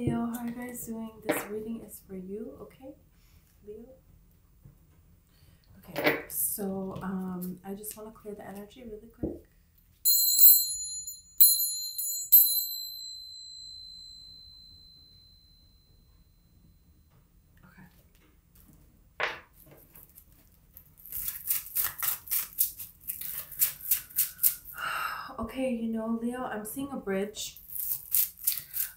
Leo, how are you guys doing? This reading is for you, okay? Leo? Okay, so I just want to clear the energy really quick. Okay, you know, Leo, I'm seeing a bridge.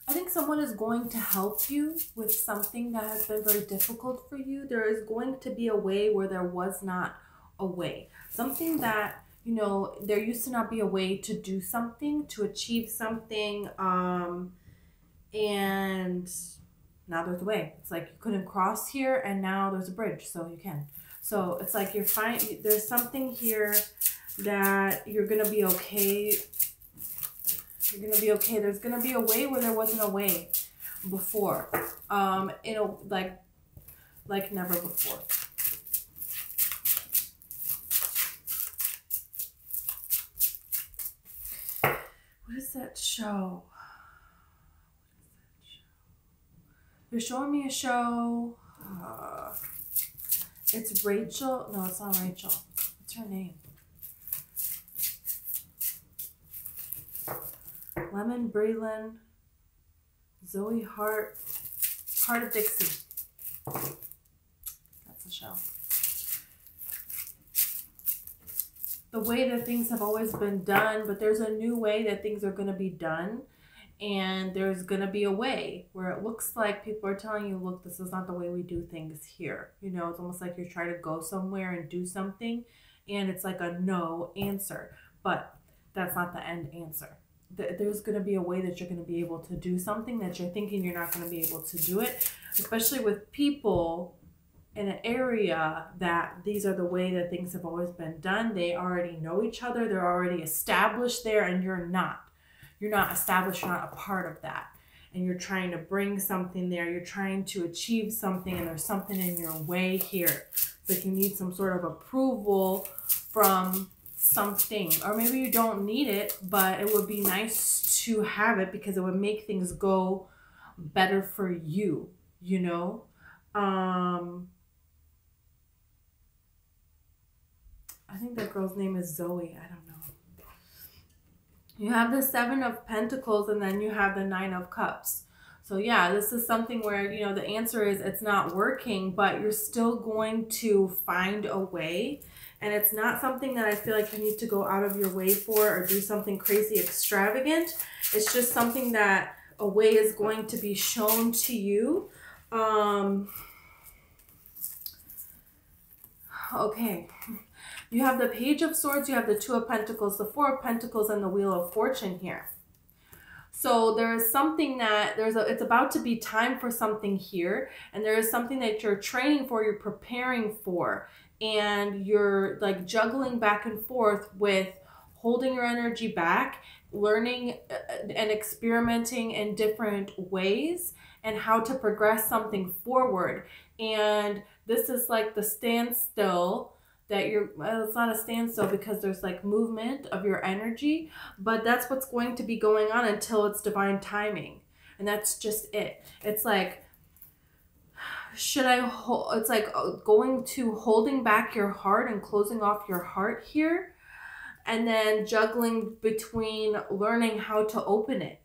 I think someone is going to help you with something that has been very difficult for you. There is going to be a way where there was not a way. Something that, you know, there used to not be a way to do something, to achieve something, and now there's a way. It's like you couldn't cross here and now there's a bridge, so you can. So it's like you're fine. There's something here that you're going to be okay. You're going to be okay. There's going to be a way where there wasn't a way before. Like never before. What does that show? They're showing me a show. It's Rachel. No, it's not Rachel. What's her name? Lemon Breland, Zoe Hart, Heart of Dixie. That's the show. The way that things have always been done, but there's a new way that things are going to be done. And there's going to be a way where it looks like people are telling you, look, this is not the way we do things here. You know, it's almost like you're trying to go somewhere and do something. And it's like a no answer. But that's not the end answer. There's going to be a way that you're going to be able to do something that you're thinking you're not going to be able to do it, especially with people in an area that these are the way that things have always been done. They already know each other. They're already established there, and you're not. You're not established. You're not a part of that. And you're trying to bring something there. You're trying to achieve something, and there's something in your way here. It's like you need some sort of approval from something, or maybe you don't need it, but it would be nice to have it because it would make things go better for you, you know. I think that girl's name is Zoe. I don't know. You have the 7 of Pentacles and then you have the 9 of Cups. So yeah, this is something where, you know, the answer is it's not working, but you're still going to find a way. And it's not something that I feel like you need to go out of your way for or do something crazy extravagant. It's just something that a way is going to be shown to you. Okay. You have the Page of Swords, you have the 2 of Pentacles, the 4 of Pentacles, and the Wheel of Fortune here. So there is something that it's about to be time for something here. And there is something that you're training for, you're preparing for. And you're like juggling back and forth with holding your energy back, learning and experimenting in different ways and how to progress something forward. And this is like the standstill that it's not a standstill because there's like movement of your energy, but that's what's going to be going on until it's divine timing. And that's just it. It's like, it's like going to holding back your heart and closing off your heart here, and then juggling between learning how to open it,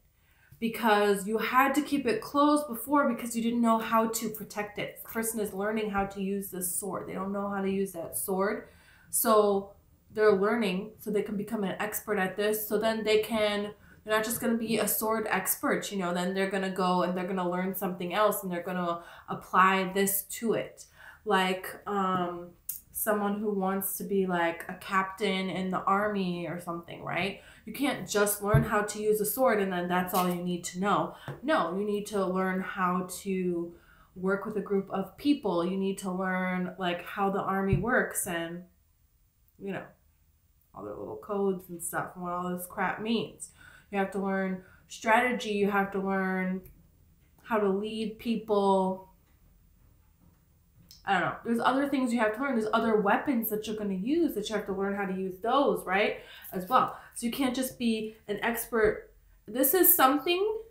because you had to keep it closed before because you didn't know how to protect it. The person is learning how to use this sword. They don't know how to use that sword. So they're learning so they can become an expert at this. So then they're not just going to be a sword expert, you know, then they're going to go and they're going to learn something else and they're going to apply this to it. Like someone who wants to be like a captain in the army or something, right? You can't just learn how to use a sword and then that's all you need to know. No, you need to learn how to work with a group of people. You need to learn like how the army works and, you know, all the little codes and stuff and what all this crap means. You have to learn strategy. You have to learn how to lead people. I don't know. There's other things you have to learn. There's other weapons that you're going to use that you have to learn how to use those, right? As well. So you can't just be an expert. This is something,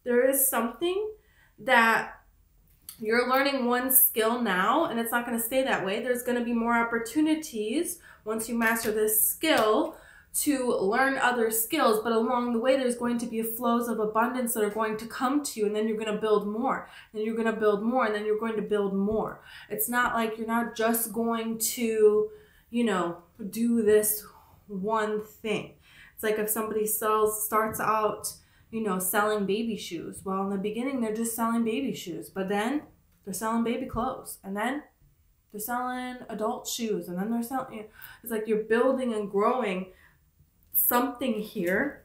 there is something that you're learning one skill now, and it's not going to stay that way. There's going to be more opportunities once you master this skill to learn other skills, but along the way there's going to be flows of abundance that are going to come to you, and then you're going to build more, and you're going to build more, and then you're going to build more. It's not like you're not just going to, you know, do this one thing. It's like if somebody starts out, you know, selling baby shoes. Well, in the beginning, they're just selling baby shoes, but then they're selling baby clothes, and then they're selling adult shoes, and then they're selling, you know, it's like you're building and growing something here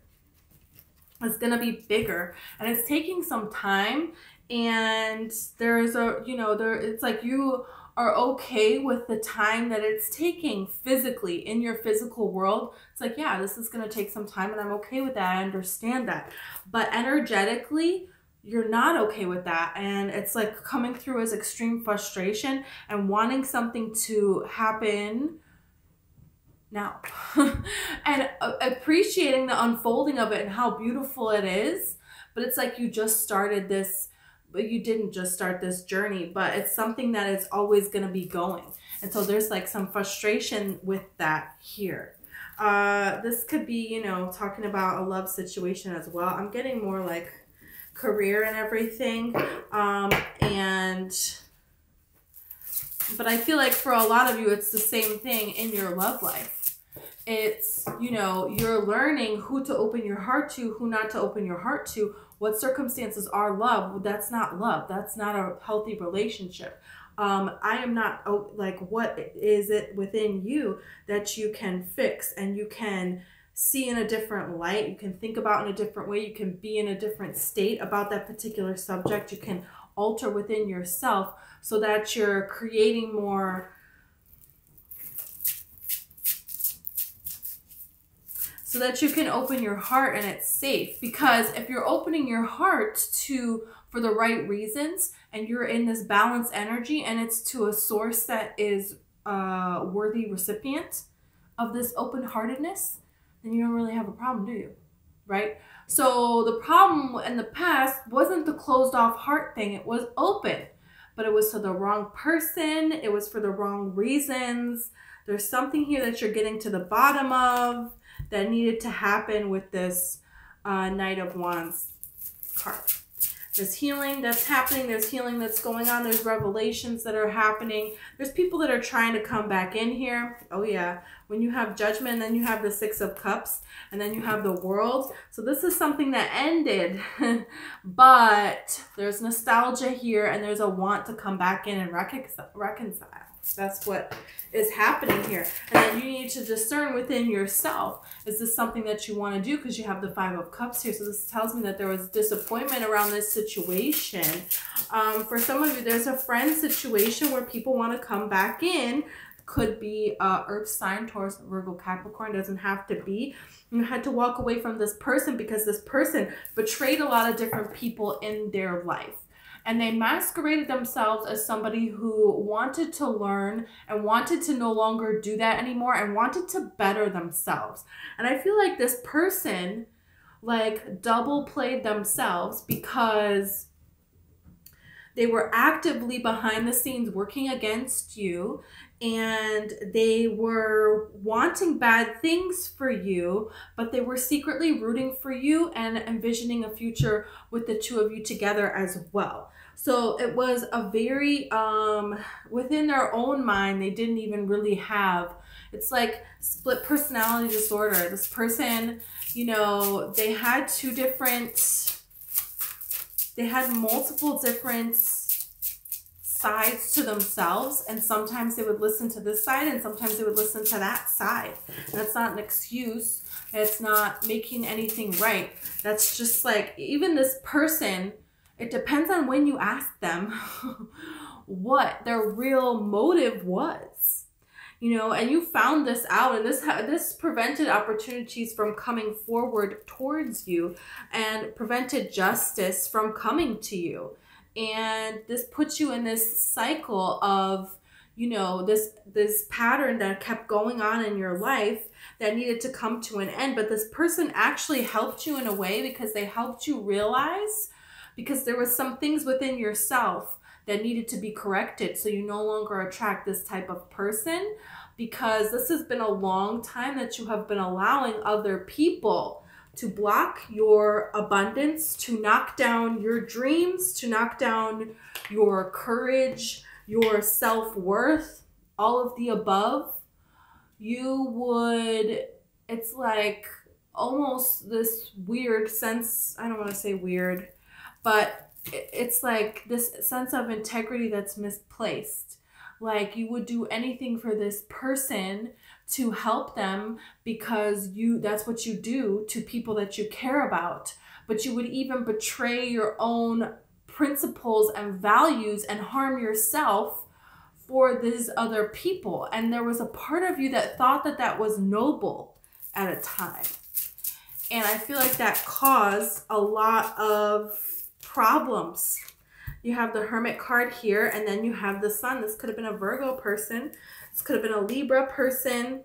that's going to be bigger, and it's taking some time, and there's a, you know, it's like you are okay with the time that it's taking physically in your physical world. It's like, yeah, this is going to take some time, and I'm okay with that. I understand that. But energetically, you're not okay with that. And it's like coming through as extreme frustration and wanting something to happen now. And appreciating the unfolding of it and how beautiful it is. But it's like you just started this, but you didn't just start this journey, but it's something that is always going to be going. And so there's like some frustration with that here. This could be, you know, talking about a love situation as well. I'm getting more like career and everything. But I feel like for a lot of you, it's the same thing in your love life. It's, you know, you're learning who to open your heart to, who not to open your heart to, what circumstances are love. That's not love. That's not a healthy relationship. I am not, like, what is it within you that you can fix and you can see in a different light, you can think about in a different way, you can be in a different state about that particular subject, you can alter within yourself so that you're creating more, so that you can open your heart and it's safe. Because if you're opening your heart for the right reasons, and you're in this balanced energy, and it's to a source that is a worthy recipient of this open-heartedness, then you don't really have a problem, do you? Right? So the problem in the past wasn't the closed off heart thing. It was open, but it was to the wrong person. It was for the wrong reasons. There's something here that you're getting to the bottom of that needed to happen with this Knight of Wands card. There's healing that's happening. There's healing that's going on. There's revelations that are happening. There's people that are trying to come back in here. Oh, yeah. When you have Judgment, and then you have the Six of Cups, and then you have the World. So this is something that ended, but there's nostalgia here, and there's a want to come back in and reconcile. That's what is happening here. And then you need to discern within yourself, is this something that you want to do? Because you have the Five of Cups here. So this tells me that there was disappointment around this situation. For some of you, there's a friend situation where people want to come back in. Could be Earth sign, Taurus, Virgo, Capricorn. Doesn't have to be. You had to walk away from this person because this person betrayed a lot of different people in their life. And they masqueraded themselves as somebody who wanted to learn and wanted to no longer do that anymore and wanted to better themselves. And I feel like this person like double played themselves because they were actively behind the scenes working against you, and they were wanting bad things for you, but they were secretly rooting for you and envisioning a future with the two of you together as well. So it was a very, within their own mind, they didn't even really have, it's like split personality disorder. This person, you know, they had multiple different sides to themselves, and sometimes they would listen to this side and sometimes they would listen to that side. And that's not an excuse. It's not making anything right. That's just like, even this person, it depends on when you ask them what their real motive was, you know, and you found this out, and this prevented opportunities from coming forward towards you and prevented justice from coming to you. And this puts you in this cycle of, you know, this pattern that kept going on in your life that needed to come to an end. But this person actually helped you in a way because they helped you realize because there was some things within yourself that needed to be corrected, so you no longer attract this type of person, because this has been a long time that you have been allowing other people to block your abundance, to knock down your dreams, to knock down your courage, your self-worth, all of the above. You would, it's like almost this weird sense, I don't want to say weird, but it's like this sense of integrity that's misplaced. Like you would do anything for this person to help them because that's what you do to people that you care about. But you would even betray your own principles and values and harm yourself for these other people. And there was a part of you that thought that that was noble at a time. And I feel like that caused a lot of problems. You have the Hermit card here, and then you have the Sun. This could have been a Virgo person. This could have been a Libra person.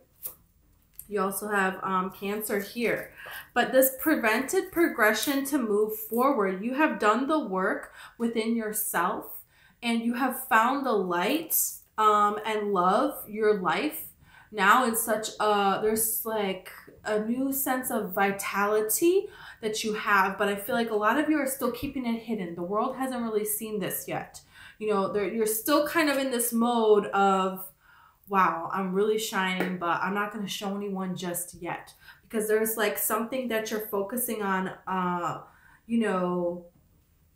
You also have Cancer here. But this prevented progression to move forward. You have done the work within yourself, and you have found the light and love your life now in such a, there's like a new sense of vitality that you have. But I feel like a lot of you are still keeping it hidden. The world hasn't really seen this yet. You know, you're still kind of in this mode of, wow, I'm really shining, but I'm not going to show anyone just yet, because there's like something that you're focusing on, you know,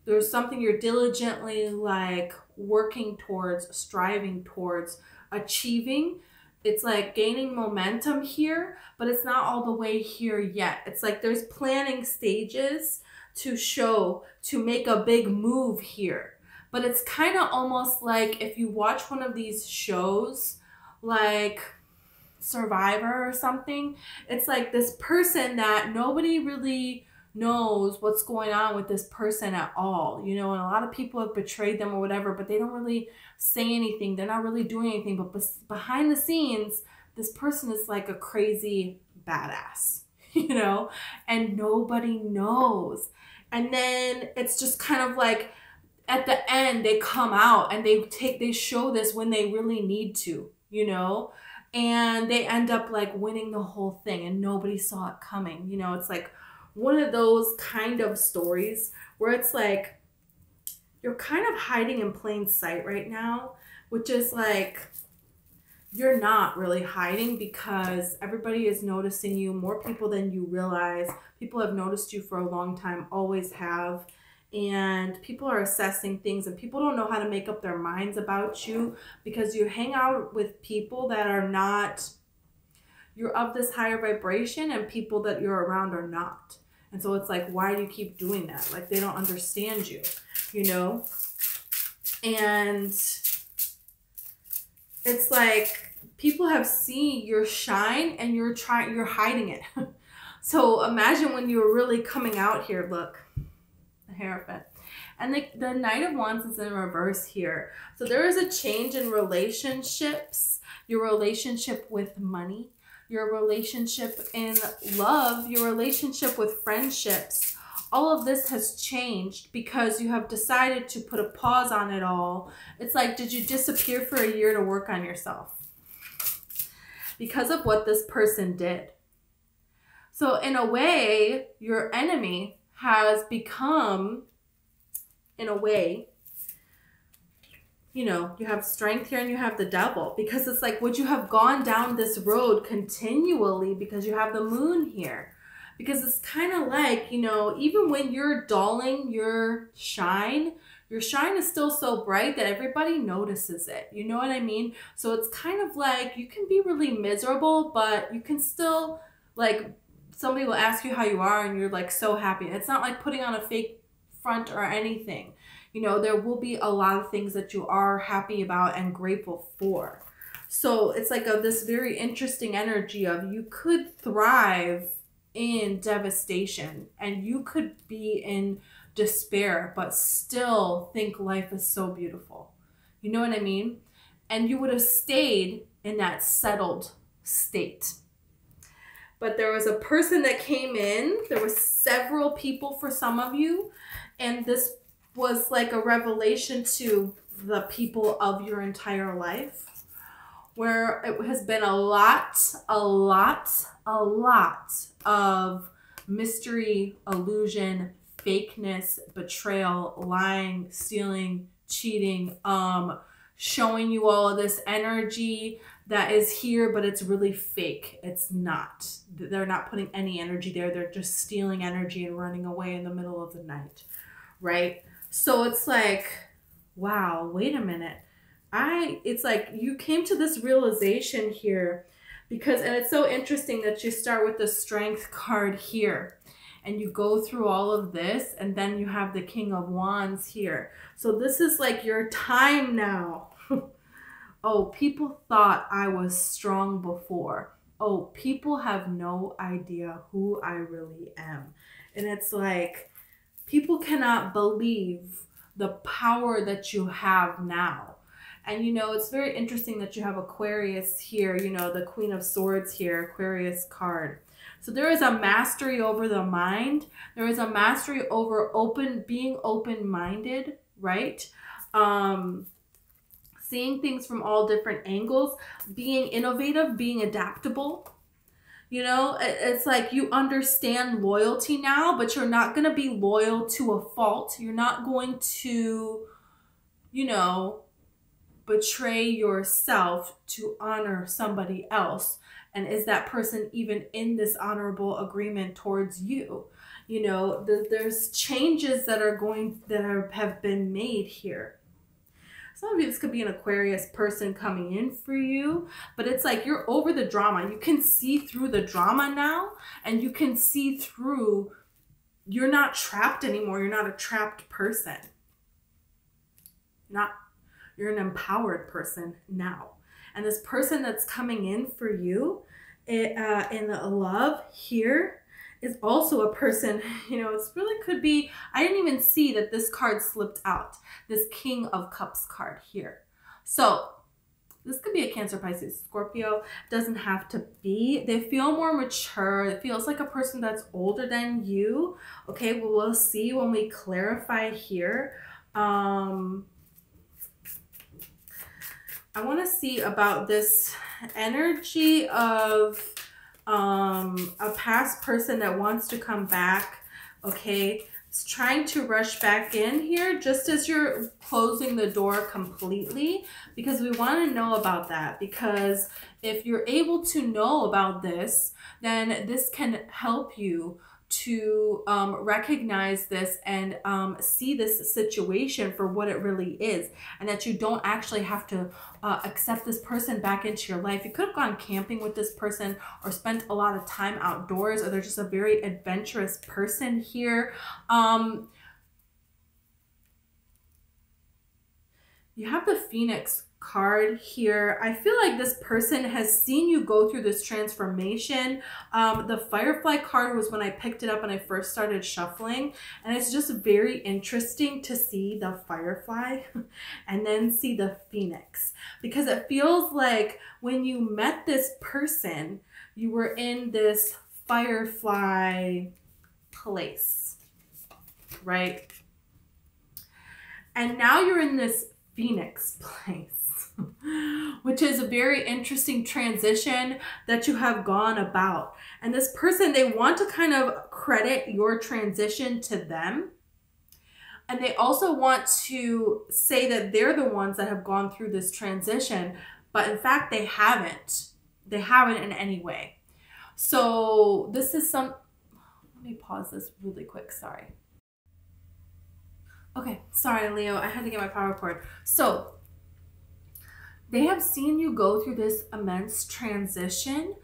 there's something you're diligently like working towards, striving towards, achieving. It's like gaining momentum here, but it's not all the way here yet. It's like there's planning stages to make a big move here. But it's kind of almost like if you watch one of these shows, like Survivor or something, it's like this person that nobody really knows what's going on with this person at all, you know, and a lot of people have betrayed them or whatever, but they don't really say anything. They're not really doing anything, but behind the scenes, this person is like a crazy badass, you know, and nobody knows. And then it's just kind of like at the end, they come out and they show this when they really need to, you know, and they end up like winning the whole thing and nobody saw it coming. You know, it's like one of those kind of stories where it's like you're kind of hiding in plain sight right now, which is like you're not really hiding because everybody is noticing you, more people than you realize. People have noticed you for a long time, always have. And people are assessing things, and people don't know how to make up their minds about you because you hang out with people that are not, you're of this higher vibration, and people that you're around are not. And so it's like, why do you keep doing that? Like, they don't understand you, you know? And it's like people have seen your shine and you're hiding it. So imagine when you were really coming out here. Look, the Hierophant. And the Knight of Wands is in reverse here. So there is a change in relationships, your relationship with money, your relationship in love, your relationship with friendships. All of this has changed because you have decided to put a pause on it all. It's like, did you disappear for a year to work on yourself? Because of what this person did. So in a way, your enemy has become, in a way, you know, you have Strength here and you have the Devil, because it's like, would you have gone down this road continually because you have the Moon here? Because it's kind of like, you know, even when you're dulling your shine is still so bright that everybody notices it. You know what I mean? So it's kind of like you can be really miserable, but you can still, like, somebody will ask you how you are and you're like so happy. It's not like putting on a fake front or anything. You know, there will be a lot of things that you are happy about and grateful for. So it's like this very interesting energy of you could thrive in devastation and you could be in despair, but still think life is so beautiful. You know what I mean? And you would have stayed in that settled state. but there was a person that came in. There were several people for some of you, and this was like a revelation to the people of your entire life, where it has been a lot of mystery, illusion, fakeness, betrayal, lying, stealing, cheating, showing you all of this energy that is here, but it's really fake. It's not. They're not putting any energy there. They're just stealing energy and running away in the middle of the night, right? So it's like, wow, wait a minute. It's like you came to this realization here because, and it's so interesting that you start with the Strength card here and you go through all of this, and then you have the King of Wands here. So this is like your time now. Oh, people thought I was strong before. Oh, people have no idea who I really am. And it's like, people cannot believe the power that you have now. And, you know, it's very interesting that you have Aquarius here, you know, the Queen of Swords here, Aquarius card. So there is a mastery over the mind. There is a mastery over being open-minded, right? Seeing things from all different angles, being innovative, being adaptable. You know, it's like you understand loyalty now, but you're not going to be loyal to a fault. You're not going to, you know, betray yourself to honor somebody else. And is that person even in this honorable agreement towards you? You know, there's changes that have been made here. Some of you, this could be an Aquarius person coming in for you, but it's like you're over the drama. You can see through the drama now, and you can see through, you're not trapped anymore. You're not a trapped person. You're an empowered person now. And this person that's coming in for you in the love here is also a person, you know, it's really could be, I didn't even see that this card slipped out, this King of Cups card here. So this could be a Cancer, Pisces, Scorpio. Doesn't have to be. They feel more mature. It feels like a person that's older than you. Okay, well, we'll see when we clarify here. I want to see about this energy of a past person that wants to come back. Okay, it's trying to rush back in here just as you're closing the door completely, because we want to know about that. Because if you're able to know about this, then this can help you to recognize this and see this situation for what it really is, and that you don't actually have to accept this person back into your life. You could have gone camping with this person or spent a lot of time outdoors, or they're just a very adventurous person here. You have the Phoenix card here. I feel like this person has seen you go through this transformation. The Firefly card was when I picked it up and I first started shuffling, and it's just very interesting to see the Firefly and then see the Phoenix, because it feels like when you met this person, you were in this Firefly place, right? And now you're in this Phoenix place, which is a very interesting transition that you have gone about. And this person, they want to kind of credit your transition to them. And they also want to say that they're the ones that have gone through this transition, but in fact, they haven't. They haven't in any way. So this is let me pause this really quick, sorry. Okay, sorry, Leo, I had to get my power cord. So they have seen you go through this immense transition,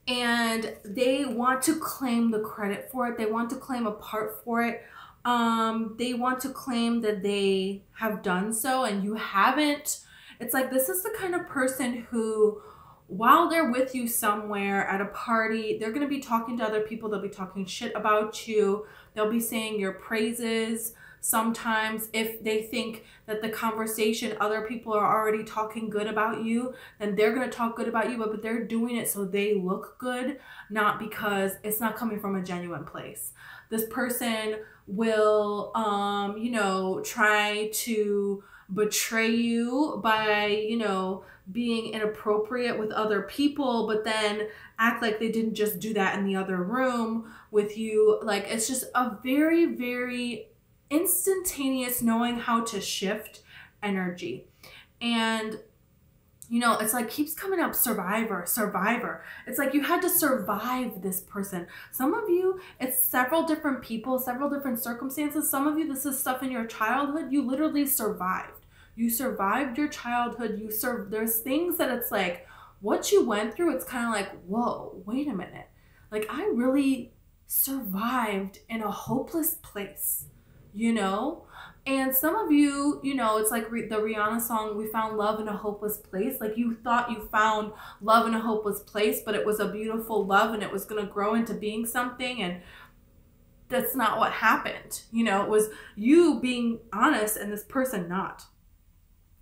and they want to claim the credit for it. They want to claim a part for it. They want to claim that they have done so and you haven't. It's like, this is the kind of person who, while they're with you somewhere at a party, they're going to be talking to other people. They'll be talking shit about you. They'll be saying your praises Sometimes if they think that the conversation, other people are already talking good about you, then they're going to talk good about you, but they're doing it so they look good, not because it's not coming from a genuine place. This person will, you know, try to betray you by, you know, being inappropriate with other people, but then act like they didn't just do that in the other room with you. Like, it's just a very, very instantaneous knowing how to shift energy. And you know, it's like keeps coming up, survivor, survivor. It's like you had to survive this person. Some of you, it's several different people, several different circumstances. Some of you, this is stuff in your childhood. You literally survived. You survived your childhood. There's things that it's like, what you went through, it's kind of like, whoa, wait a minute. Like, I really survived in a hopeless place, you know? And some of you, you know, it's like the Rihanna song, We Found Love in a Hopeless Place. Like, you thought you found love in a hopeless place, but it was a beautiful love and it was going to grow into being something. And that's not what happened. You know, it was you being honest and this person not.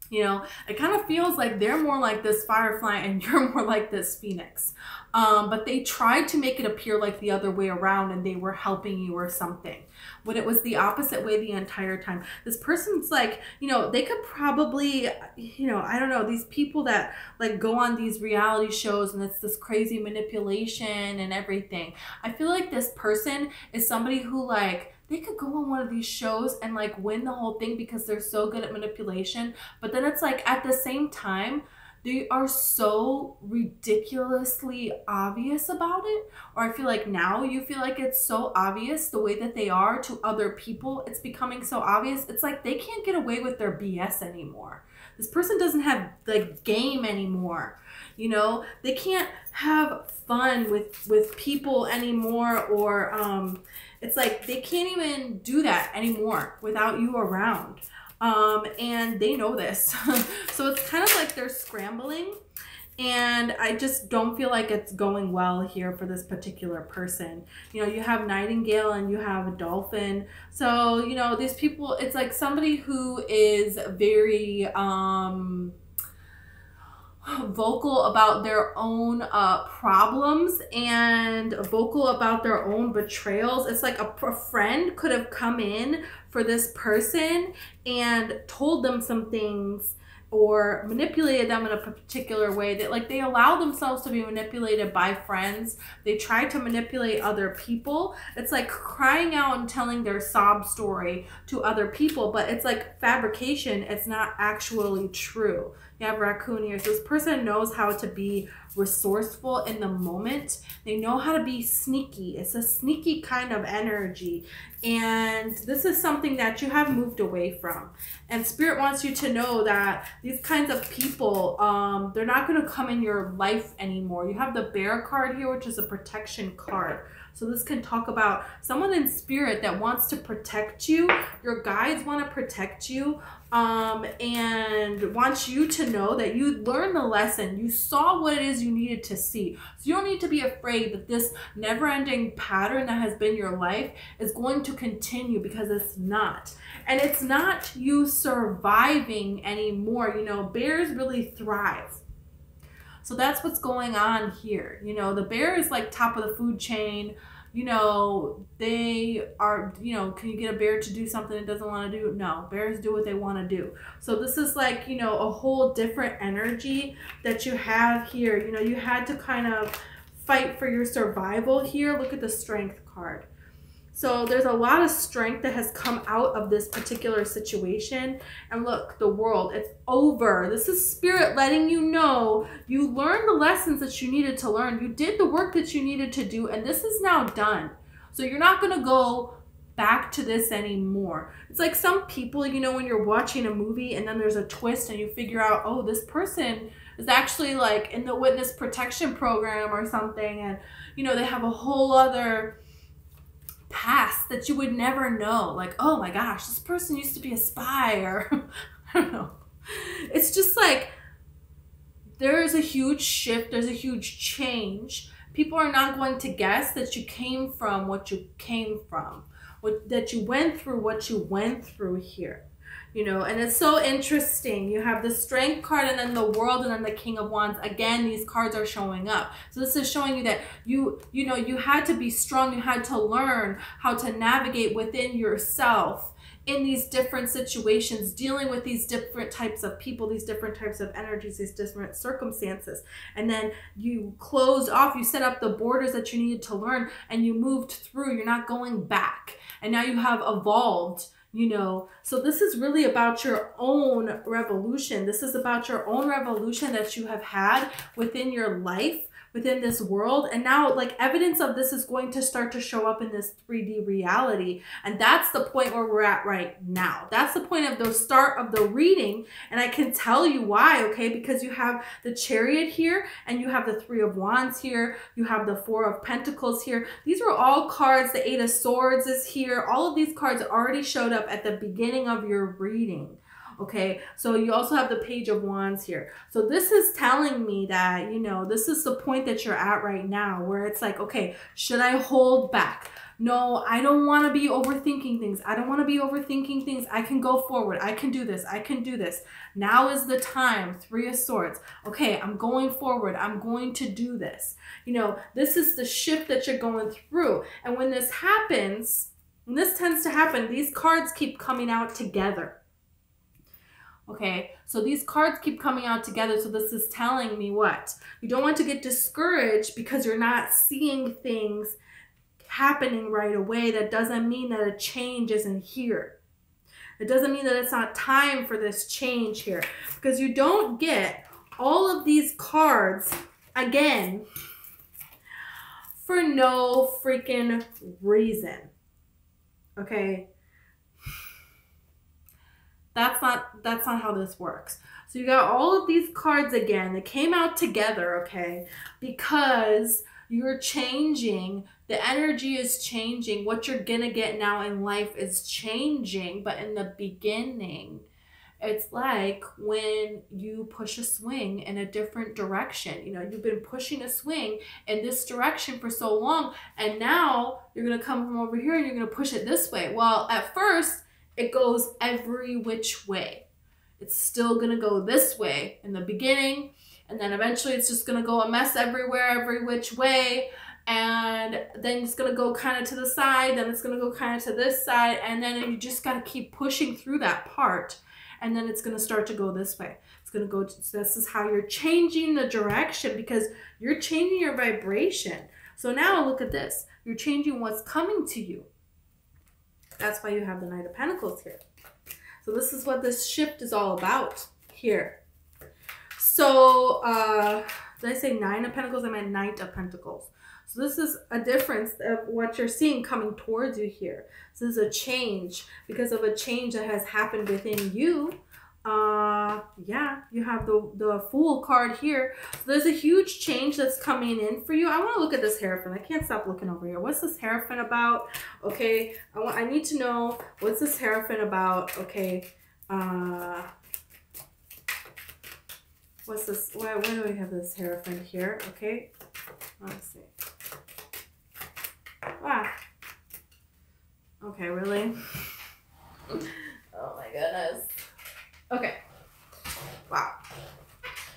You know, it kind of feels like they're more like this firefly and you're more like this phoenix. But they tried to make it appear like the other way around and they were helping you or something, when it was the opposite way the entire time. This person's like, you know, they could probably, you know, I don't know, these people that like go on these reality shows and it's this crazy manipulation and everything. I feel like this person is somebody who like, they could go on one of these shows and like win the whole thing because they're so good at manipulation. But then it's like at the same time, they are so ridiculously obvious about it. Or I feel like now you feel like it's so obvious the way that they are to other people. It's becoming so obvious. It's like they can't get away with their BS anymore. This person doesn't have like game anymore. You know, they can't have fun with people anymore, or it's like they can't even do that anymore without you around. And they know this. So it's kind of like they're scrambling, and I just don't feel like it's going well here for this particular person. You know, you have Nightingale and you have a Dolphin. So, you know, these people, it's like somebody who is very, vocal about their own problems and vocal about their own betrayals. It's like a friend could have come in for this person and told them some things or manipulated them in a particular way, that like they allow themselves to be manipulated by friends. They try to manipulate other people. It's like crying out and telling their sob story to other people, but it's like fabrication. It's not actually true. You have Raccoon here. So this person knows how to be resourceful in the moment. They know how to be sneaky. It's a sneaky kind of energy. And this is something that you have moved away from. And Spirit wants you to know that these kinds of people, they're not going to come in your life anymore. You have the Bear card here, which is a protection card. So this can talk about someone in spirit that wants to protect you. Your guides want to protect you, and want you to know that you learned the lesson. You saw what it is you needed to see. So you don't need to be afraid that this never-ending pattern that has been your life is going to continue, because it's not. And it's not you surviving anymore. You know, bears really thrive. So that's what's going on here. You know, the bear is like top of the food chain. You know, they are, you know, can you get a bear to do something it doesn't want to do? No, bears do what they want to do. So this is like, you know, a whole different energy that you have here. You know, you had to kind of fight for your survival here. Look at the Strength card. So there's a lot of strength that has come out of this particular situation. And look, the World, it's over. This is Spirit letting you know you learned the lessons that you needed to learn. You did the work that you needed to do, and this is now done. So you're not going to go back to this anymore. It's like some people, you know, when you're watching a movie and then there's a twist and you figure out, oh, this person is actually like in the witness protection program or something. And, you know, they have a whole other past that you would never know. Like, oh my gosh, this person used to be a spy, or I don't know. It's just like there's a huge shift, there's a huge change. People are not going to guess that you came from what you came from. that you went through what you went through here. You know, and it's so interesting. You have the Strength card and then the World and then the King of Wands. Again, these cards are showing up. So this is showing you that you know, you had to be strong. You had to learn how to navigate within yourself in these different situations, dealing with these different types of people, these different types of energies, these different circumstances. And then you closed off, you set up the borders that you needed to learn, and you moved through. You're not going back. And now you have evolved. You know, so this is really about your own revolution. This is about your own revolution that you have had within your life, within this world. And now, like, evidence of this is going to start to show up in this 3D reality. And that's the point where we're at right now. That's the point of the start of the reading. And I can tell you why, okay? Because you have the Chariot here, and you have the 3 of Wands here. You have the 4 of Pentacles here. These are all cards. The 8 of Swords is here. All of these cards already showed up at the beginning of your reading. Okay, so you also have the Page of Wands here. So this is telling me that, you know, this is the point that you're at right now, where it's like, okay, should I hold back? No, I don't want to be overthinking things. I don't want to be overthinking things. I can go forward. I can do this. I can do this. Now is the time. 3 of Swords. Okay, I'm going forward. I'm going to do this. You know, this is the shift that you're going through. And when this happens, when this tends to happen, these cards keep coming out together. Okay, so these cards keep coming out together. So this is telling me what? You don't want to get discouraged because you're not seeing things happening right away. That doesn't mean that a change isn't here. It doesn't mean that it's not time for this change here. Because you don't get all of these cards again for no freaking reason. Okay? That's not how this works. So you got all of these cards again. They came out together, okay? Because you're changing. The energy is changing. What you're gonna get now in life is changing. But in the beginning, it's like when you push a swing in a different direction. You know, you've been pushing a swing in this direction for so long, and now you're gonna come from over here and you're gonna push it this way. Well, at first, it goes every which way. It's still gonna go this way in the beginning, and then eventually it's just gonna go a mess everywhere, every which way, and then it's gonna go kind of to the side, then it's gonna go kind of to this side, and then you just gotta keep pushing through that part, and then it's gonna start to go this way. It's gonna go, this is how you're changing the direction, because you're changing your vibration. So now look at this. You're changing what's coming to you. That's why you have the Knight of Pentacles here. So this is what this shift is all about here. So, did I say 9 of Pentacles? I meant Knight of Pentacles. So this is a difference of what you're seeing coming towards you here. So this is a change because of a change that has happened within you. Yeah, you have the Fool card here. So there's a huge change that's coming in for you. I want to look at this Hierophant. I can't stop looking over here. What's this Hierophant about? Okay, I need to know, what's this Hierophant about? Okay, what's this? Why do we have this Hierophant here? Okay, let's see. Ah. Okay, really? Oh my goodness. Okay. Wow.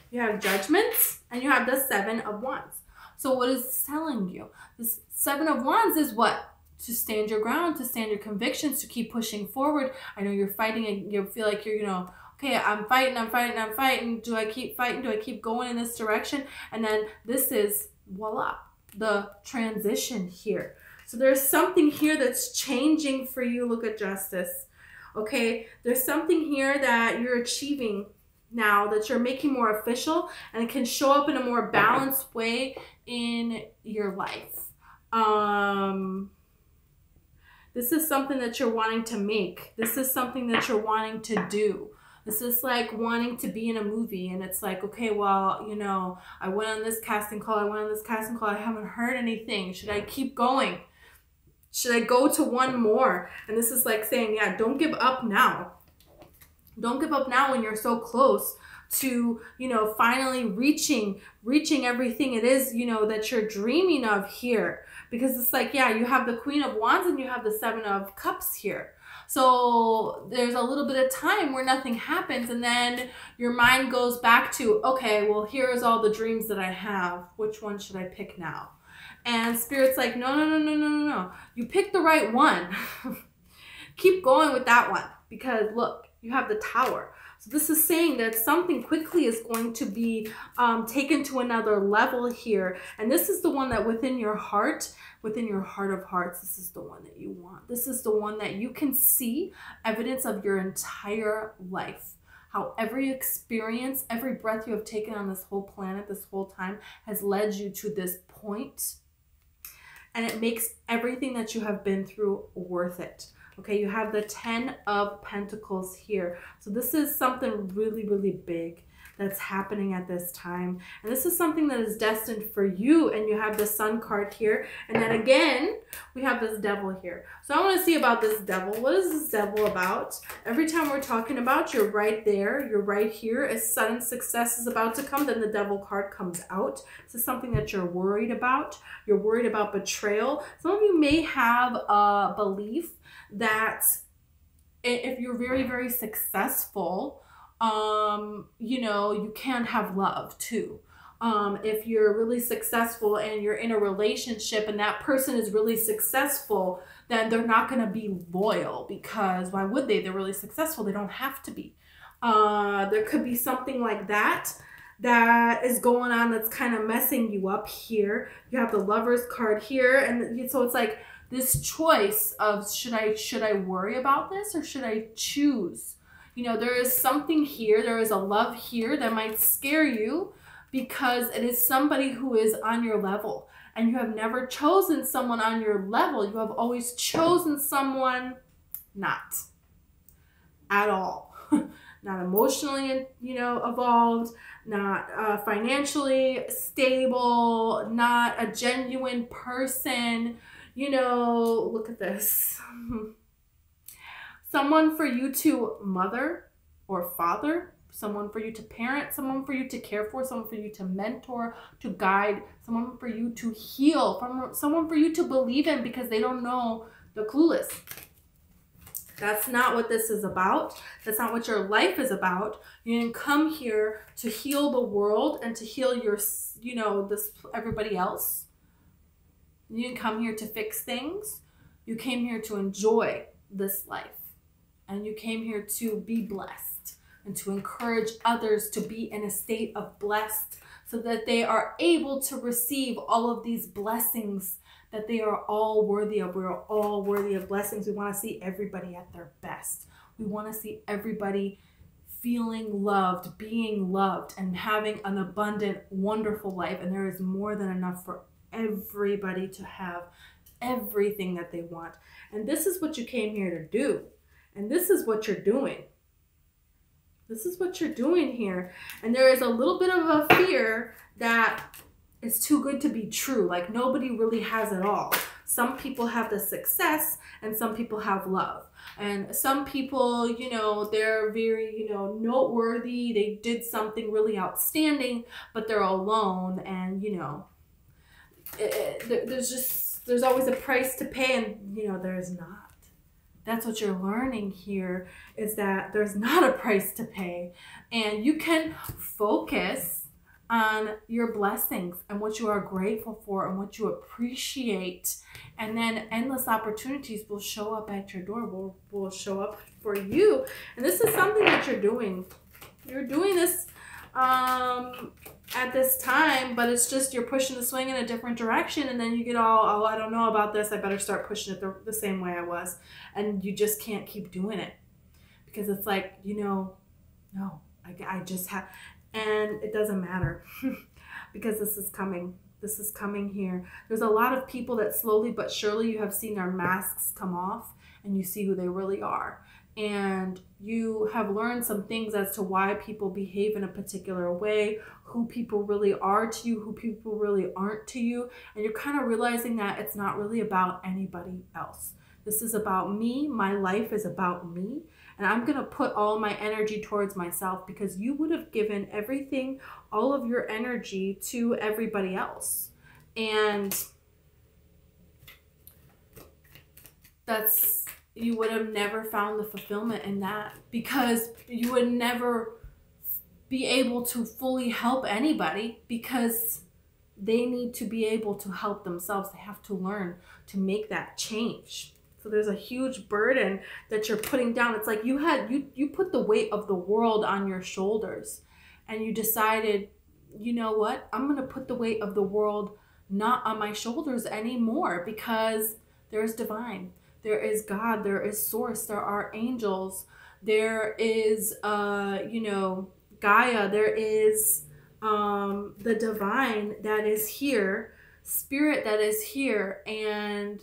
You have Judgments and you have the 7 of Wands. So what is this telling you? This 7 of Wands is what? To stand your ground, to stand your convictions, to keep pushing forward. I know you're fighting and you feel like you're, you know, okay, I'm fighting. Do I keep fighting? Do I keep going in this direction? And then this is, voila, the transition here. So there's something here that's changing for you. Look at Justice. Okay, there's something here that you're achieving now that you're making more official, and it can show up in a more balanced way in your life. This is something that you're wanting to make. This is something that you're wanting to do. This is like wanting to be in a movie, and it's like, okay, well, you know, I went on this casting call, I haven't heard anything. Should I keep going? Should I go to one more? And this is like saying, yeah, don't give up now. Don't give up now when you're so close to, you know, finally reaching everything it is, you know, that you're dreaming of here. because it's like, yeah, you have the Queen of Wands and you have the Seven of Cups here. So there's a little bit of time where nothing happens, and then your mind goes back to, okay, well, here's all the dreams that I have. Which one should I pick now? And Spirit's like, no, no, no, no, no, no, no. You picked the right one. Keep going with that one, because look, you have the Tower. So this is saying that something quickly is going to be taken to another level here. And this is the one that within your heart of hearts, this is the one that you want. This is the one that you can see evidence of your entire life. How every experience, every breath you have taken on this whole planet, this whole time, has led you to this point. And it makes everything that you have been through worth it. Okay, you have the 10 of Pentacles here. So this is something really, really big that's happening at this time. And this is something that is destined for you. And you have the Sun card here. And then again, we have this Devil here. So I want to see about this Devil. What is this Devil about? Every time we're talking about, you're right there. You're right here. As sudden success is about to come, then the Devil card comes out. This is something that you're worried about. You're worried about betrayal. Some of you may have a belief that if you're very, very successful, you know, you can have love too. If you're really successful and you're in a relationship and that person is really successful, then they're not going to be loyal, because why would they? They're really successful. They don't have to be. There could be something like that that is going on that's kind of messing you up here. You have the Lovers card here. And so it's like this choice of, should I worry about this, or should I choose? You know, there is something here, there is a love here that might scare you, because it is somebody who is on your level. And you have never chosen someone on your level. You have always chosen someone not at all. Not emotionally, you know, evolved, not financially stable, not a genuine person. You know, look at this. Someone for you to mother or father, someone for you to parent, someone for you to care for, someone for you to mentor, to guide, someone for you to heal, someone for you to believe in, because they don't know the clueless. That's not what this is about. That's not what your life is about. You didn't come here to heal the world and to heal your, you know, everybody else. You didn't come here to fix things. You came here to enjoy this life. And you came here to be blessed and to encourage others to be in a state of blessed, so that they are able to receive all of these blessings that they are all worthy of. We're all worthy of blessings. We want to see everybody at their best. We want to see everybody feeling loved, being loved, and having an abundant, wonderful life. And there is more than enough for everybody to have everything that they want. And this is what you came here to do. And this is what you're doing. This is what you're doing here. And there is a little bit of a fear that it's too good to be true. Like, nobody really has it all. Some people have the success and some people have love. And some people, you know, they're very, you know, noteworthy. They did something really outstanding, but they're alone. And, you know, there's always a price to pay, and, you know, there is not. That's what you're learning here, is that there's not a price to pay. And you can focus on your blessings and what you are grateful for and what you appreciate. And then endless opportunities will show up at your door, will show up for you. And this is something that you're doing. You're doing this at this time, but it's just you're pushing the swing in a different direction, and then you get all, oh, I don't know about this, I better start pushing it the same way I was. And you just can't keep doing it, because it's like, you know, no, I just have, and it doesn't matter because this is coming. This is coming here. There's a lot of people that slowly but surely you have seen their masks come off, and you see who they really are. And you have learned some things as to why people behave in a particular way, who people really are to you, who people really aren't to you. And you're kind of realizing that it's not really about anybody else. This is about me. My life is about me. And I'm going to put all my energy towards myself, because you would have given everything, all of your energy to everybody else. And you would have never found the fulfillment in that, because you would never be able to fully help anybody, because they need to be able to help themselves. They have to learn to make that change. So there's a huge burden that you're putting down. It's like you put the weight of the world on your shoulders, and you decided, you know what? I'm going to put the weight of the world not on my shoulders anymore, because there's divine. There is God, there is source, there are angels, there is Gaia, there is the divine that is here, spirit that is here, and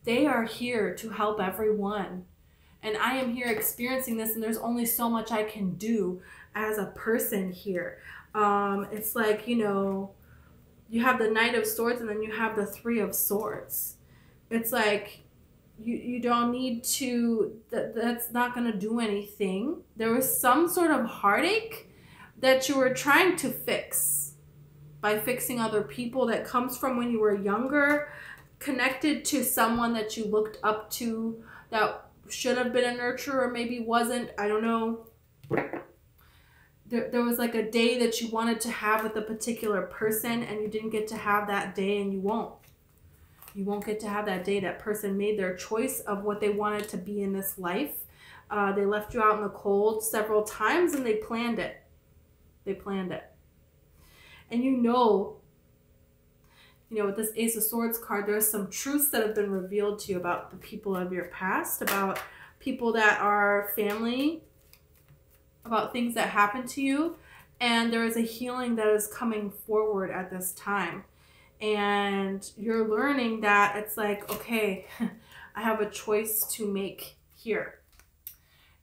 they are here to help everyone. And I am here experiencing this, and there's only so much I can do as a person here. It's like, you have the Knight of Swords, and then you have the Three of Swords. It's like, you don't need to, that's not going to do anything. There was some sort of heartache that you were trying to fix by fixing other people, that comes from when you were younger, connected to someone that you looked up to, that should have been a nurturer or maybe wasn't. I don't know. There was like a day that you wanted to have with a particular person, and you didn't get to have that day, and you won't. You won't get to have that day. That person made their choice of what they wanted to be in this life. They left you out in the cold several times, and they planned it. They planned it. And with this Ace of Swords card, there's some truths that have been revealed to you about the people of your past, about people that are family, about things that happened to you. And there is a healing that is coming forward at this time. And you're learning that it's like, okay, I have a choice to make here.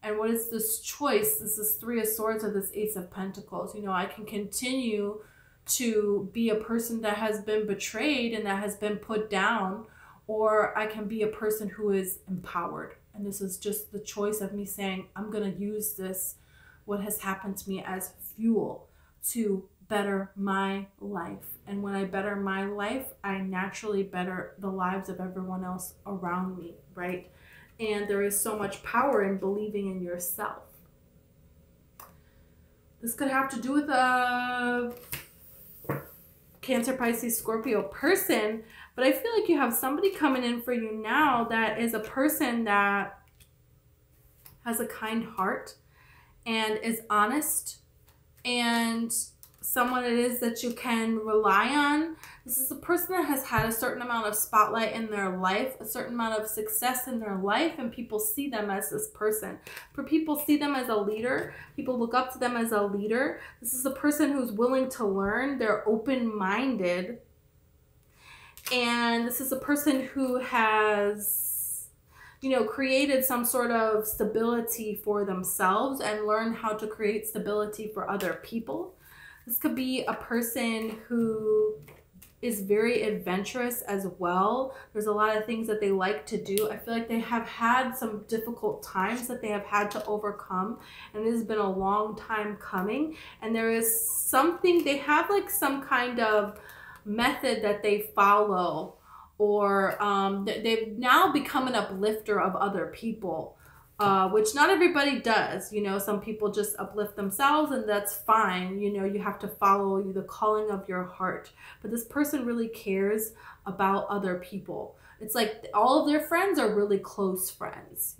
And what is this choice? This is Three of Swords or this Ace of Pentacles. I can continue to be a person that has been betrayed and that has been put down, or I can be a person who is empowered. And this is just the choice of me saying, I'm going to use this, what has happened to me, as fuel to better my life. And when I better my life, I naturally better the lives of everyone else around me, right? And there is so much power in believing in yourself. This could have to do with a Cancer, Pisces, Scorpio person, but I feel like you have somebody coming in for you now that is a person that has a kind heart and is honest, and someone it is that you can rely on. This is a person that has had a certain amount of spotlight in their life, a certain amount of success in their life, and people see them as this person. For people see them as a leader. People look up to them as a leader. This is a person who's willing to learn. They're open-minded. And this is a person who has, created some sort of stability for themselves and learned how to create stability for other people. This could be a person who is very adventurous as well. There's a lot of things that they like to do. I feel like they have had some difficult times that they have had to overcome, and it has been a long time coming. And there is something, they have like some kind of method that they follow, or they've now become an uplifter of other people. Which not everybody does. Some people just uplift themselves, and that's fine. You have to follow the calling of your heart. But this person really cares about other people. It's like all of their friends are really close friends,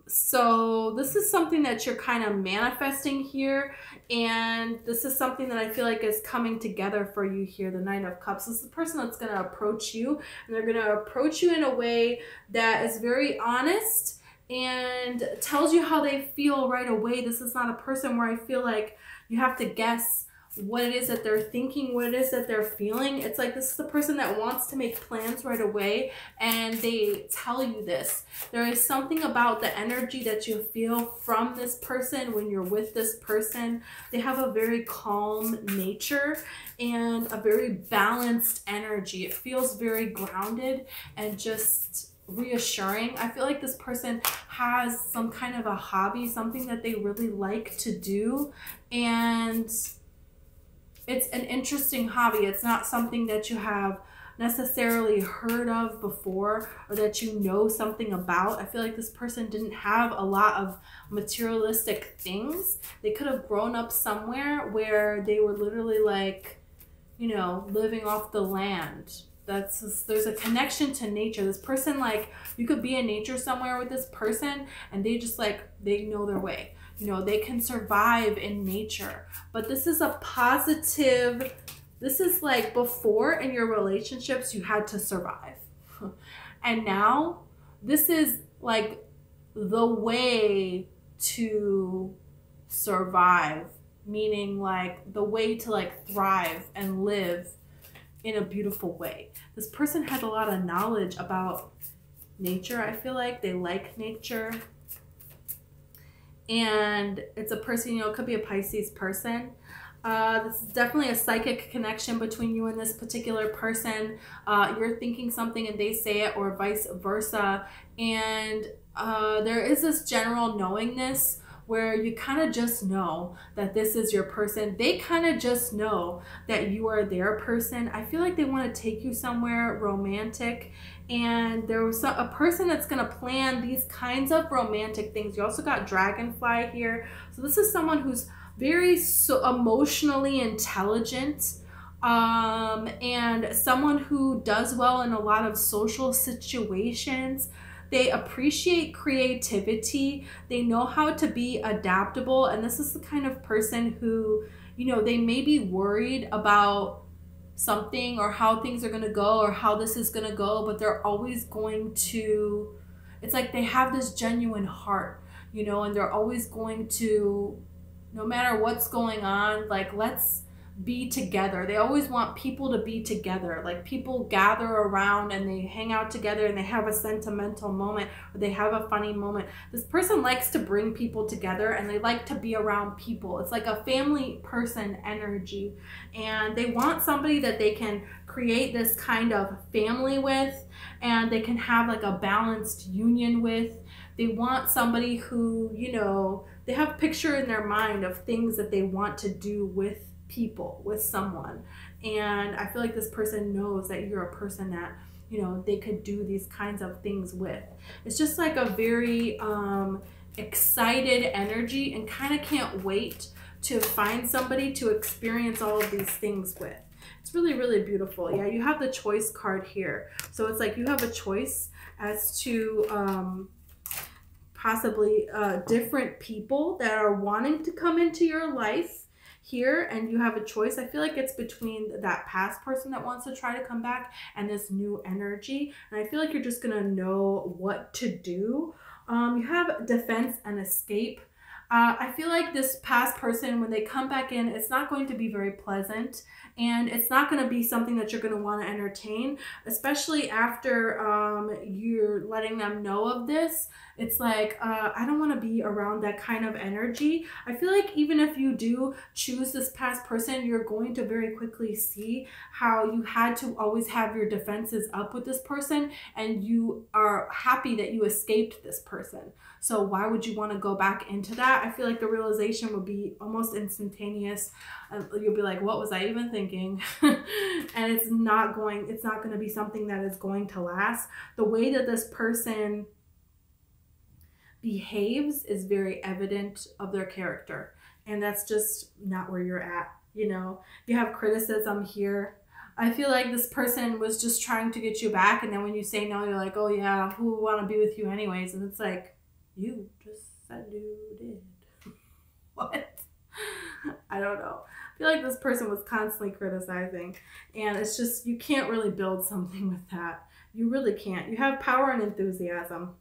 So this is something that you're kind of manifesting here. And this is something that I feel like is coming together for you here, the Nine of Cups. This is the person that's going to approach you, and they're going to approach you in a way that is very honest and tells you how they feel right away. This is not a person where I feel like you have to guess what it is that they're thinking, what it is that they're feeling. It's like this is the person that wants to make plans right away, and they tell you this. There is something about the energy that you feel from this person when you're with this person. They have a very calm nature and a very balanced energy. It feels very grounded and just reassuring. I feel like this person has some kind of a hobby, something that they really like to do, and it's an interesting hobby. It's not something that you have necessarily heard of before or that you know something about. I feel like this person didn't have a lot of materialistic things. They could have grown up somewhere where they were literally like, you know, living off the land. There's a connection to nature. This person, like, you could be in nature somewhere with this person and they just like, they know their way. You know, they can survive in nature. But this is a positive, this is like before in your relationships you had to survive. And now this is like the way to survive, meaning like the way to like thrive and live in a beautiful way. This person has a lot of knowledge about nature. I feel like they like nature. And it's a person, you know, it could be a Pisces person. This is definitely a psychic connection between you and this particular person. You're thinking something and they say it, or vice versa. And there is this general knowingness where you kind of just know that this is your person. They kind of just know that you are their person. I feel like they want to take you somewhere romantic, and there was a person that's going to plan these kinds of romantic things. You also got Dragonfly here. So this is someone who's very emotionally intelligent, and someone who does well in a lot of social situations. They appreciate creativity. They know how to be adaptable. And this is the kind of person who, you know, they may be worried about something or how things are going to go or how this is going to go, but they're always going to, it's like they have this genuine heart, you know, and they're always going to, no matter what's going on, like, let's be together. They always want people to be together. Like, people gather around and they hang out together and they have a sentimental moment or they have a funny moment. This person likes to bring people together and they like to be around people. It's like a family person energy, and they want somebody that they can create this kind of family with, and they can have like a balanced union with. They want somebody who, you know, they have a picture in their mind of things that they want to do with people, with someone. And I feel like this person knows that you're a person that, you know, they could do these kinds of things with. It's just like a very excited energy, and kind of can't wait to find somebody to experience all of these things with. It's really, really beautiful. Yeah, you have the choice card here. So it's like you have a choice as to possibly different people that are wanting to come into your life here, and you have a choice. I feel like it's between that past person that wants to try to come back and this new energy, and I feel like you're just gonna know what to do. You have defense and escape. I feel like this past person, when they come back in, it's not going to be very pleasant, and it's not going to be something that you're going to want to entertain, especially after you're letting them know of this. It's like, I don't want to be around that kind of energy. I feel like even if you do choose this past person, you're going to very quickly see how you had to always have your defenses up with this person, and you are happy that you escaped this person. So why would you want to go back into that? I feel like the realization would be almost instantaneous. You'll be like, what was I even thinking? And it's not going to be something that is going to last. The way that this person behaves is very evident of their character. And that's just not where you're at. You know, you have criticism here. I feel like this person was just trying to get you back. And then when you say no, you're like, oh yeah, who would want to be with you anyways? And it's like, you just said you did. What? I don't know. I feel like this person was constantly criticizing, and it's just, you can't really build something with that. You really can't. You have power and enthusiasm.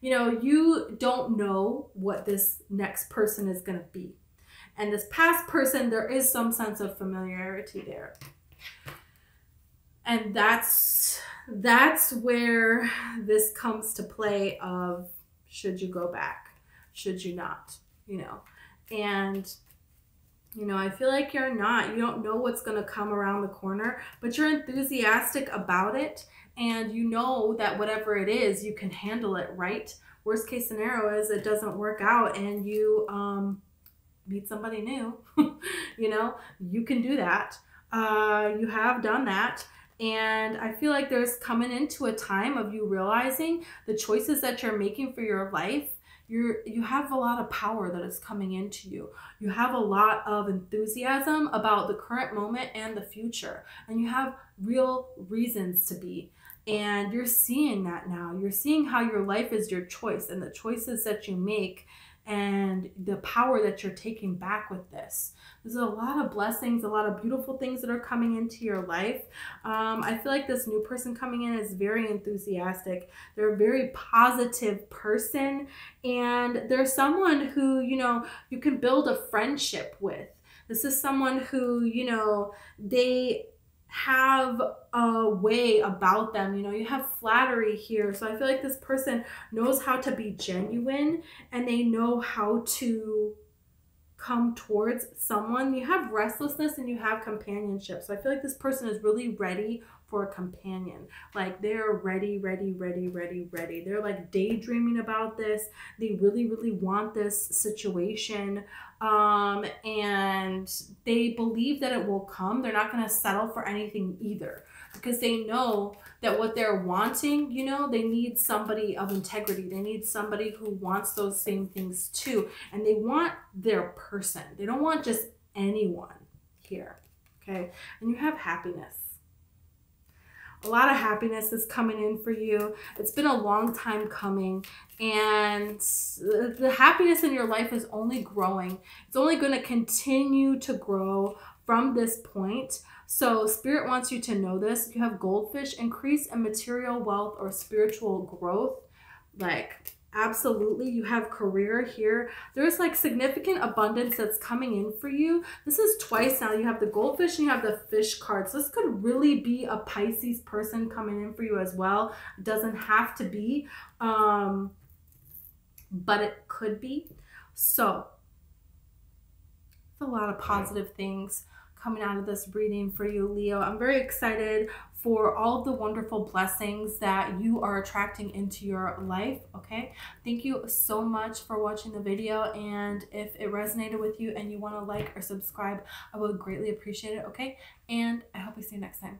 You know, you don't know what this next person is going to be. And this past person, there is some sense of familiarity there. And that's where this comes to play of, should you go back? Should you not? You know, and, you know, I feel like you're not. You don't know what's going to come around the corner, but you're enthusiastic about it. And you know that whatever it is, you can handle it, right? Worst case scenario is it doesn't work out and you meet somebody new. You know, you can do that. You have done that. And I feel like there's coming into a time of you realizing the choices that you're making for your life. You have a lot of power that is coming into you. You have a lot of enthusiasm about the current moment and the future. And you have real reasons to be. And you're seeing that now. You're seeing how your life is your choice and the choices that you make and the power that you're taking back with this. There's a lot of blessings, a lot of beautiful things that are coming into your life. I feel like this new person coming in is very enthusiastic. They're a very positive person, and they're someone who, you know, you can build a friendship with. This is someone who, you know, they have a way about them. You know, you have flattery here. So I feel like this person knows how to be genuine, and they know how to come towards someone. You have restlessness and you have companionship. So I feel like this person is really ready for a companion. Like they're ready. They're like daydreaming about this. They really want this situation. And they believe that it will come. They're not going to settle for anything either, because they know that what they're wanting, you know, they need somebody of integrity. They need somebody who wants those same things too. And they want their person. They don't want just anyone here. Okay. And you have happiness. A lot of happiness is coming in for you. It's been a long time coming, and the happiness in your life is only growing. It's only going to continue to grow from this point. So Spirit wants you to know this. If you have goldfish, increase in material wealth or spiritual growth. Like, absolutely. You have career here. There's like significant abundance that's coming in for you. This is twice now. You have the goldfish and you have the fish card. So this could really be a Pisces person coming in for you as well. It doesn't have to be, but it could be. So it's a lot of positive things coming out of this reading for you, Leo. I'm very excited for all of the wonderful blessings that you are attracting into your life, okay? Thank you so much for watching the video, and if it resonated with you and you want to like or subscribe, I would greatly appreciate it, okay? And I hope we see you next time.